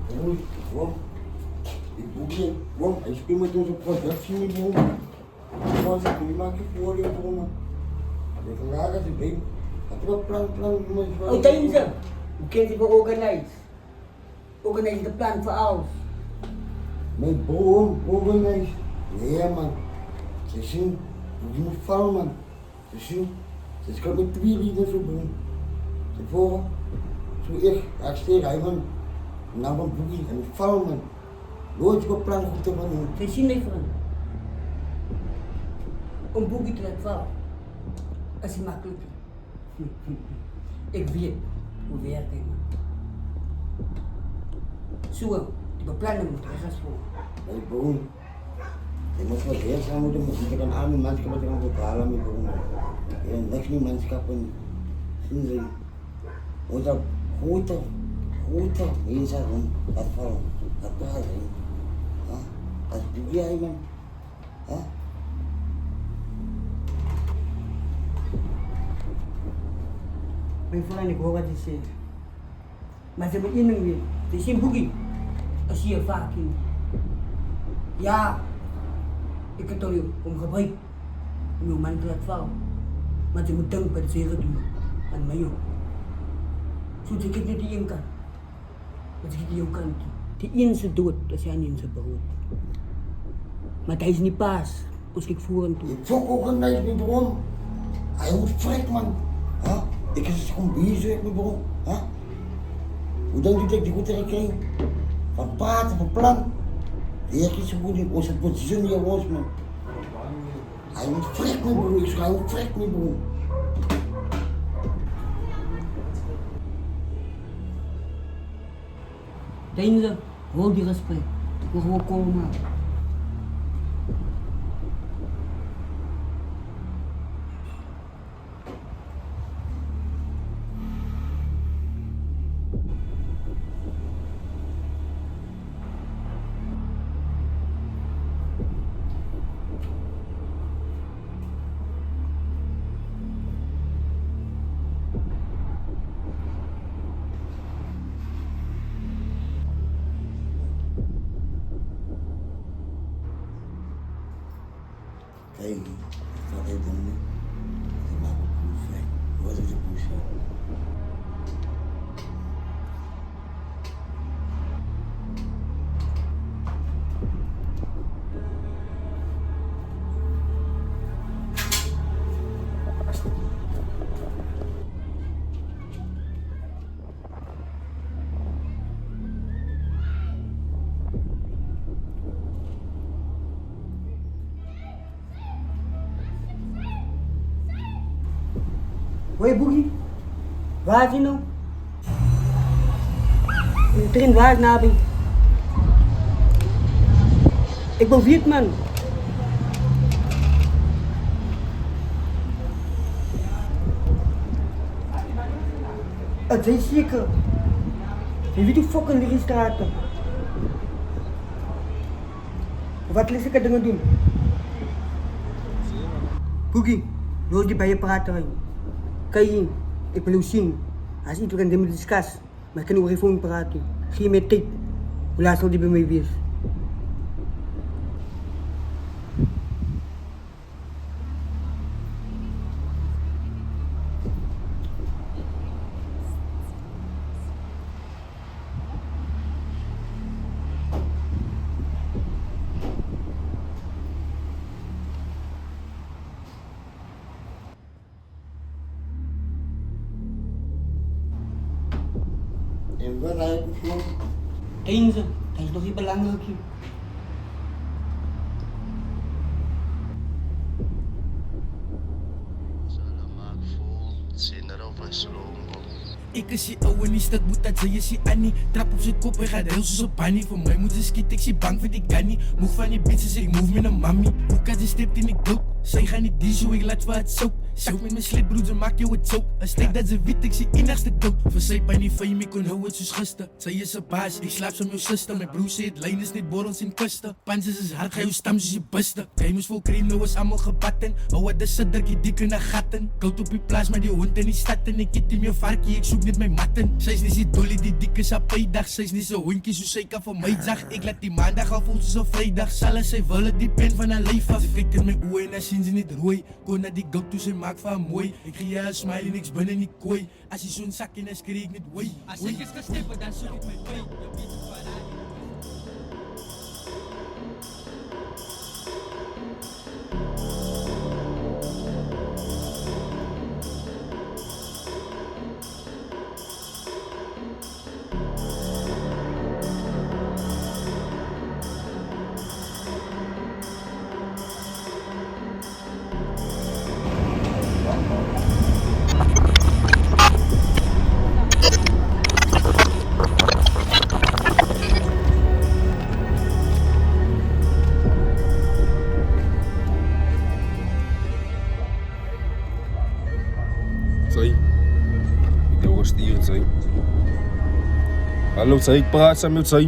Broer, waarom? Ik boek je. Waarom? Hij speelt met onze productie niet, broer. Zoals ik niet maak je voordeel, broer. Je kan raar als ik weet. Had je wel plan, Oh, James, hoe kent je organize? Organize de plan voor alles. Mijn broer, organize. Nee, man. Ze zien, je moet vallen, man. Ze zien, ze gaat met 2 lieden zo doen. Ze volgen, zo echt, ik steek hij man. Nou van boekie en ik val, man. Nooit op plan goed te doen. Ze zien niet van. Om boekie te laten vallen. Dat is makkelijk. Ik weet hoe werkt het, man. Zo, die beplannen moeten we gaan voor. Mijn broer, je moet wel heel samen moeten, maar ik kan arme mensen wat gaan betalen, mijn broer. Je hebt niks niet manschappen. Zien ze, hoe dat grote mensen doen, dat vallen, dat praten. Dat doe jij, man. Mijn vrouw en ik hoor wat ze zeggen. Maar ze hebben één ding weer. Het is geen boekie. Dat zie je vaak in. Ja, ik heb toch om gebruik. Om je man te laten vallen. Maar ze moet denken wat ze doen. En mij ook. Zodat ik het niet die één kan. Dat ik het die één kan. Die één is dood, dat is aan één zijn brood. Maar hij is niet paas. Als ik voeren toe. Je fok ook een nice, mijn broer. Hij moet vrek, man. Ik is gewoon bezig, mijn broer. Hoe denk je dat ik die goed krijg? Van praten, van plan. De heer is goed in onze positie hier was, man. Hij moet vrek, mijn broer. Ik zeg, hij moet vrek, mijn broer. Deze, hoor die gesprek. We gewoon komen. Kijk, wat hij dan nu? Hij maakt een koe vrij. Wat is de koe vrij? Hoi Boogie, waar is je nou? Erin waar nabi. Ik ben Vietman. Het is zeker. Je weet hoe fucking de straten. Wat lees ik dingen doen? Boogie, wil je bij je praten? Kijk, ik wil u zien. Als iedereen dit moet discuss, maar ik kan ook even praten. Geef me tijd. Hoe laat zal die bij mij wees? En wat hij heeft gesloten? Deze, dat is nog niet belangrijk. Ik is die ouwe niet, dat moet dat ze je zie Annie. Trap op zijn kop en gaat heel zo paniek. Voor mij moet ze skieten, ik zie bang voor die Ganni. Moeg van die bitches, ik move met een mami. Hoe kan ze stipt in ik dood? Zij gaan niet die zo, ik laat voor het zoek. Soek met my slitbroeder maak jou het choke. As tyd dat ze weet ek sy enigste dood. Vir sy pijn die fame, ek kon hou het soos gister. Sy is 'n baas, ek slaap saam jou sister. My broer sê het lyn is net borrels en kuste. Panses is hard, ga jou stam soos jy buste. Game is vol cream, nou is allemaal gebatten. Hou wat is drukkie dik in 'n gatten. Koud op die plaas met die hond in die stad. En ek het nie meer varkie, ek soek net my matten. Sy is nie die dolly, die dik is op pydag. Sy is nie so hondkie soos sy kan vir my zag. Ek laat die maandag al voel soos 'n vrydag. Sal as sy wil het die pen van 'n lyf af. Sy kyk in my oë en as sien sy net rooi. Kon na die goud toe sy maak van mooi. Ek gee jou 'n smile en ek's binne in die kooi. As jy so'n sak en as kreeg net hooi. As ek is gestep, dan soek ek my by. Jy weet hoe wat hy. Sy, ek jou gestuur, sy. Hallo, sy, ek praat saam met sy.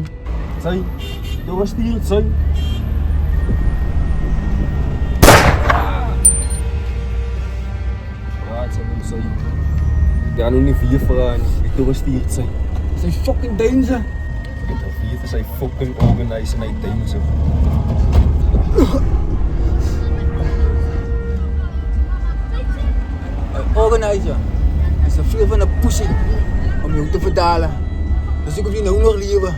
Sy, ek jou gestuur, sy. Praat saam met sy. Ek gaan nou nie vir jou vraag nie, ek jou gestuur, sy. Sy fucking danger. Ek het al vir sy fucking organise en hy danger. Organizer is 'n veel van 'n pussy om jou te verdalen. Dus ik hoef je nou nog leven.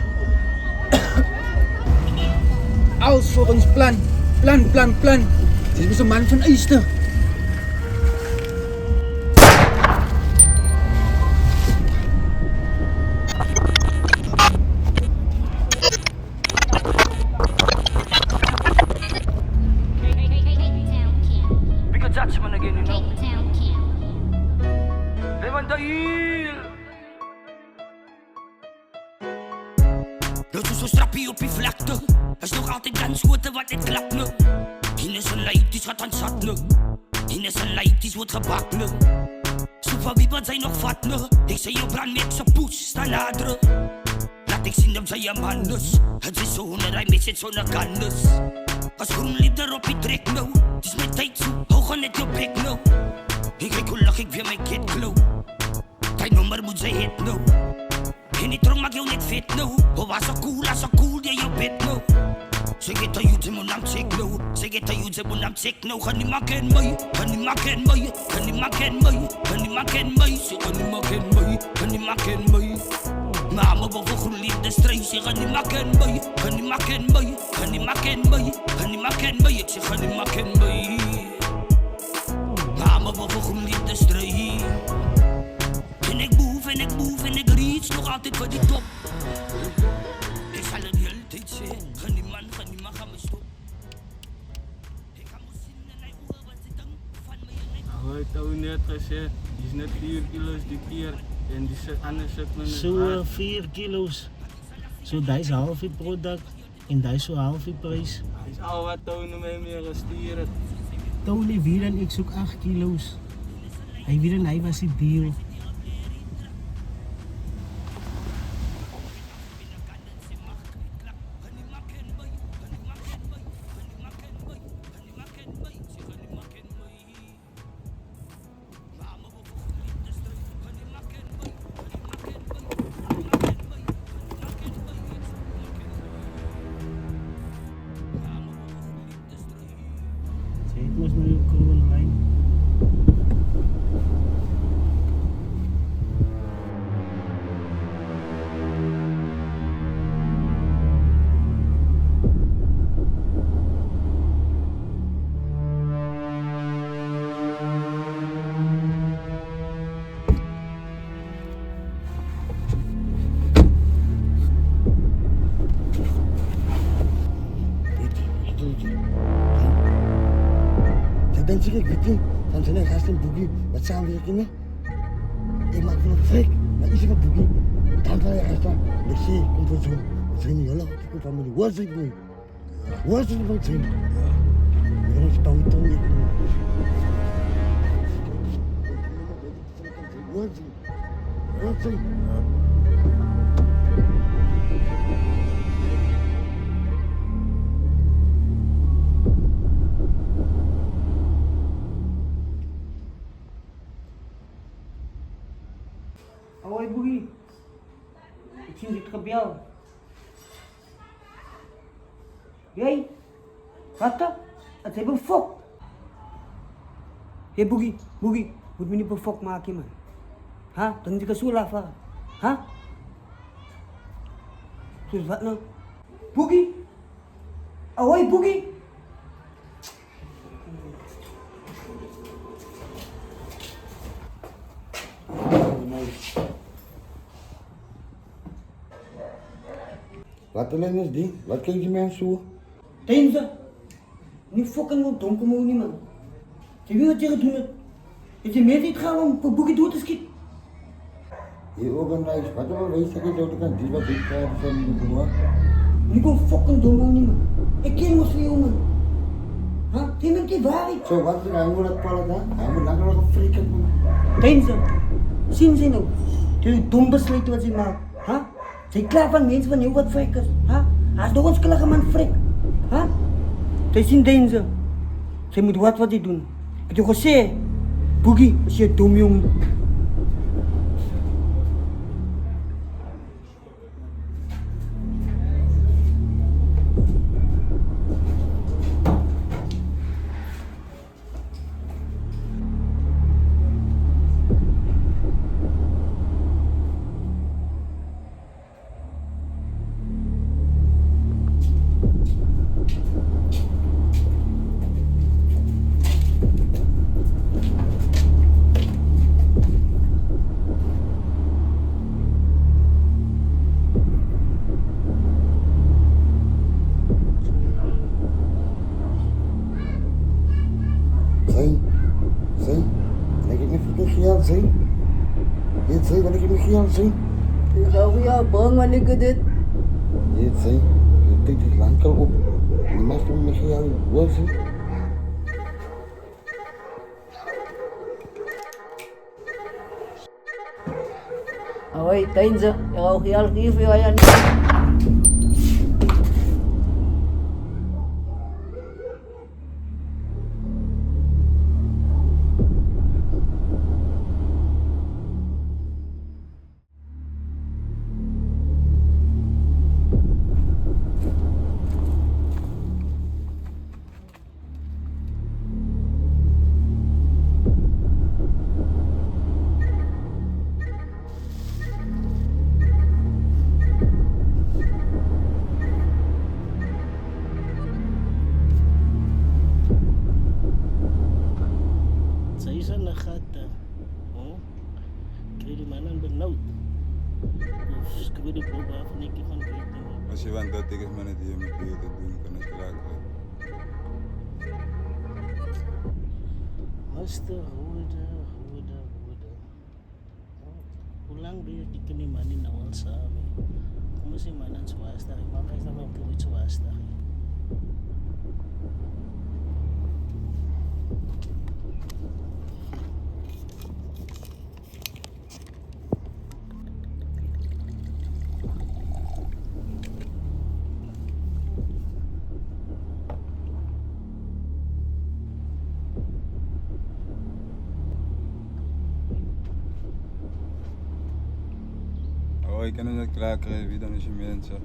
Alles volgens plan. Plan. Dit is een man van Easter. Dat is zo'n strappie op je vlakte. Is nog altijd dansgoten wat het klapt nu. Hier is een lijt, die gaat aan zat nu. Hier is een lijt, die wordt gebakt nu. Super wie wat zijn nog vat nu. Ik zei je brand met zijn poes, sta naderen. Laat ik zien dat zij je man is. Het is zo'n rij met zit zo'n kanus. Als groen liep erop je trek nu. Het is mijn tijd zo, hoog aan net je bek nu. Ik kijk hoe lach ik weer mijn kid klow. Tijd nummer moet zij hit nu. En die trong maak jou net vet nou. Oh was so cool, die jou bed nou. Ze get a youth mon naam check nou. Ze get a youth mon naam check nou. Gaan niet maken mij, gaan niet maken mij, gaan niet maken mij, gaan niet maken mij. Ze gaan niet maken mij, gaan niet maken mij. Maar me boven groen liefde strijd. Ze gaan niet maken mij, gaan niet maken mij, gaan niet maken mij, gaan niet maken mij. Ik zeg gaan niet maken mij. Maar me boven groen liefde strijd. En ik boef en ik reach nog altijd voor die top. Ik zal het de hele tijd zeggen, ga die man gaan me stop. Ik ga me zien en hij hoor wat ze dan van me en Hij heeft ook net gezegd, die is net 4 kilo's die keer en die anders zit me Zo 4 kilo's. Zo deze halve product en deze halve prijs. Het is al wat Tony mij meer gestuurd. Tony weer en ik zoek 8 kilo's. Hij weer en hij was die deal. Het moest nu ook gewoon lijn. Dan zeg ik, weet je, van zijn gast en Boogie, wat samenwerkingen. Ik maak van een frik, maar is er een Boogie. Dan ga je gast aan, ik zie, komt van zo'n, we zijn niet heel erg, ik kom van mijn woordzijde mee. Woordzijde van zijn. We gaan ons bouwen, Tony. Wat? Wat zeg? Ahoy, Boogie. Ik zie dit gebel. Jij? Wat dan? Het is een fok. Hé, Boogie, moet me niet een fok maken, man. Ha? Dan moet ik zo lachen. Ha? Dus wat nou? Boogie? Ahoy, Boogie. Wat alleen is die? Wat kijk je mensen zo? Teense. Niet fokken moet donker moet niet, man. Je wil wat je doen. Is je meer niet gaan om voor Boogie door te schieten? Je organiseert wat er wel wees dat je dood kan die wat ik krijg van die boer. Niet gewoon fokken donker niet, man. Ik ken me veel, man. Ha? Die met die waarheid. Zo wat is hij moet dat vallen dan? Hij moet langer nog een frikken doen. Teense. Zien ze nou? Die dom besluiten wat ze maken. Ha? Ze klaar van mensen van heel wat frikkers. Ha? Hij is nog ons klaar man frik. Ha? Ze zien deze. Ze moeten wat die doen. Ik heb je gezegd. Boogie, als je dom jongen. Zijn? Je zei wat ik me gaan zien. Ik ga jou bang wanneer ik dit. Je zei, je tikt het lang al op. Je mag hem me gaan worden. Ahoy, Teense. Ik ga jou geven jou. Als je want dat ik is mannen die je met je te doen, kan het gelijk zijn. Master, hoede. Hoe lang ben je die niet man in awal samen? Hoe moet je man aan swasta? Ik mag eens naar mijn broer swasta. Oh, ik kan het niet klaar krijgen, wie dan is je mensen?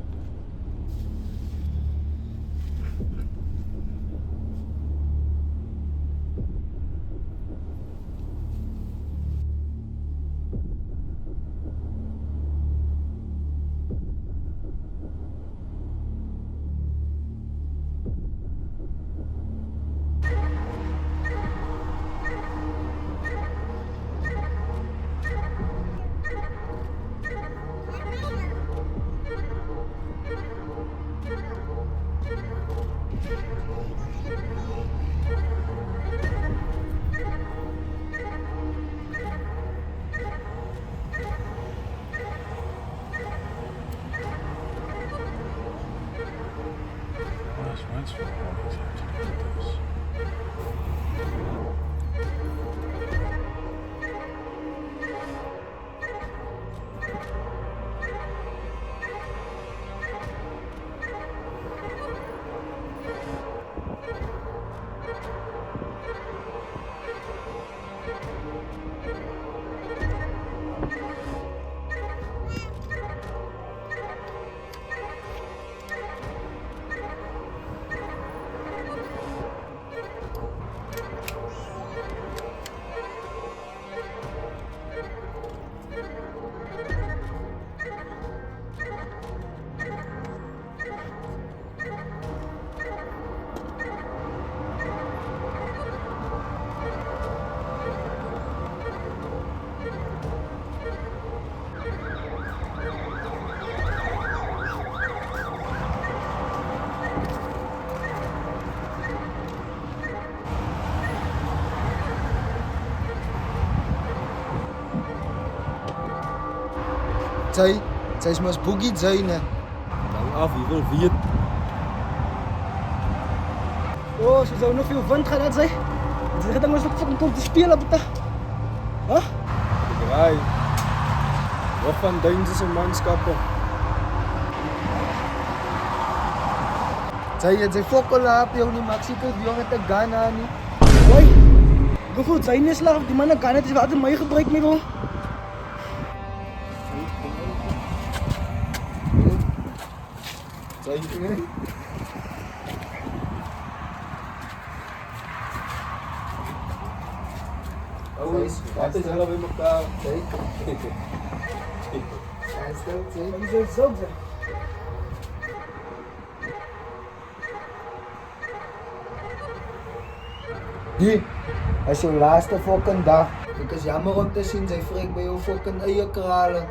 Sy is mos Boogie Jane. Hang af, wie wil weet? Oh, ze zou nog veel wind gaan dat zij. Ze zeggen dat we nog fucking komt te spelen op het. Huh? Draai. Nog van Duinse se manskappe. Sy fokola op jou nie, maar ek seker die jongen het 'n gun aan nie. Hoi. Goed, zijn is slag, die mannen gaan het is wat mij gebruikt mee hoor. Wat is hulle by mekaar? Die zijn zo zijn. Hier, is jou laaste fucking dag. Ek is jammer om te sien sy vrek by jou fucking eie krale.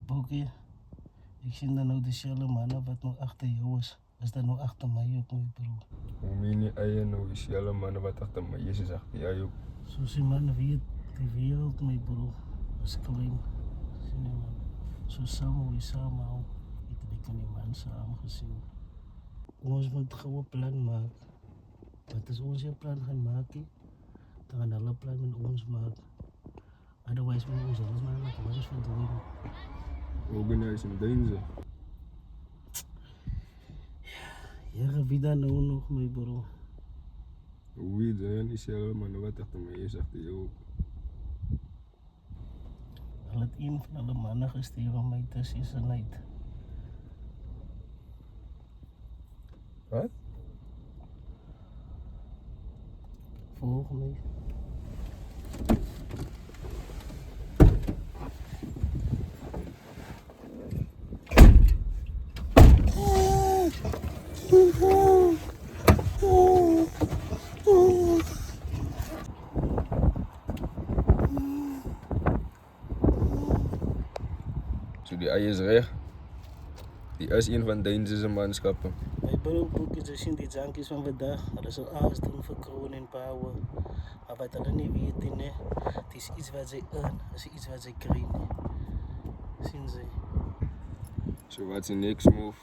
Boekie, ik zie dan nou dezelfde mannen wat nog achter jou is dat nog achter mij ook, mijn broer. Hoe meen jy eie nou is julle manne wat agter my is agter jy ook. Zo die mannen weet die wereld, mijn broer, is klein. Zie je man, zo samen we samen hou, ik kan die man samen gezien. Ons moet gewoon een plan maken. Wat is ons plan gaan maken? Dan gaan alle plan met ons maken. Otherwise, we ons alles maken, wat is verdwijnen. Organise in Duinse. Ja, wie dan nou nog, mijn broer? Hoe weet jy is julle manne wat agter my is agter jou ook. Al het een van hulle manne gestuur om my te sissenuit. Wat? Volg my. So die ei is reg. Die is een van Duinse se manskappe. My broer boekies, as sien die junkies van vandag, hulle sal alles doen vir kroon en power. Maar wat hulle nie weet nie, het is iets wat sy earn, is iets wat sy kry nie. Sien sy. So what's the next move?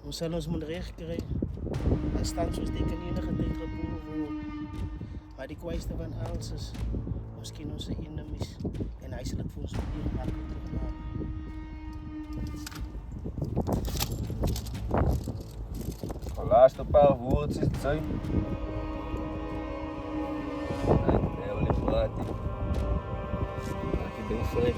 Ons sal ons moet reg kry. Dan staan soos die enige tyd geboren word. Maar die kwaaiste van alles is, ons ken onze enemies. En hy sal het vir ons weer makkelijk maak. De laatste paar woorden is het zijn. Hij wil niet praten. Laat je ding vrij.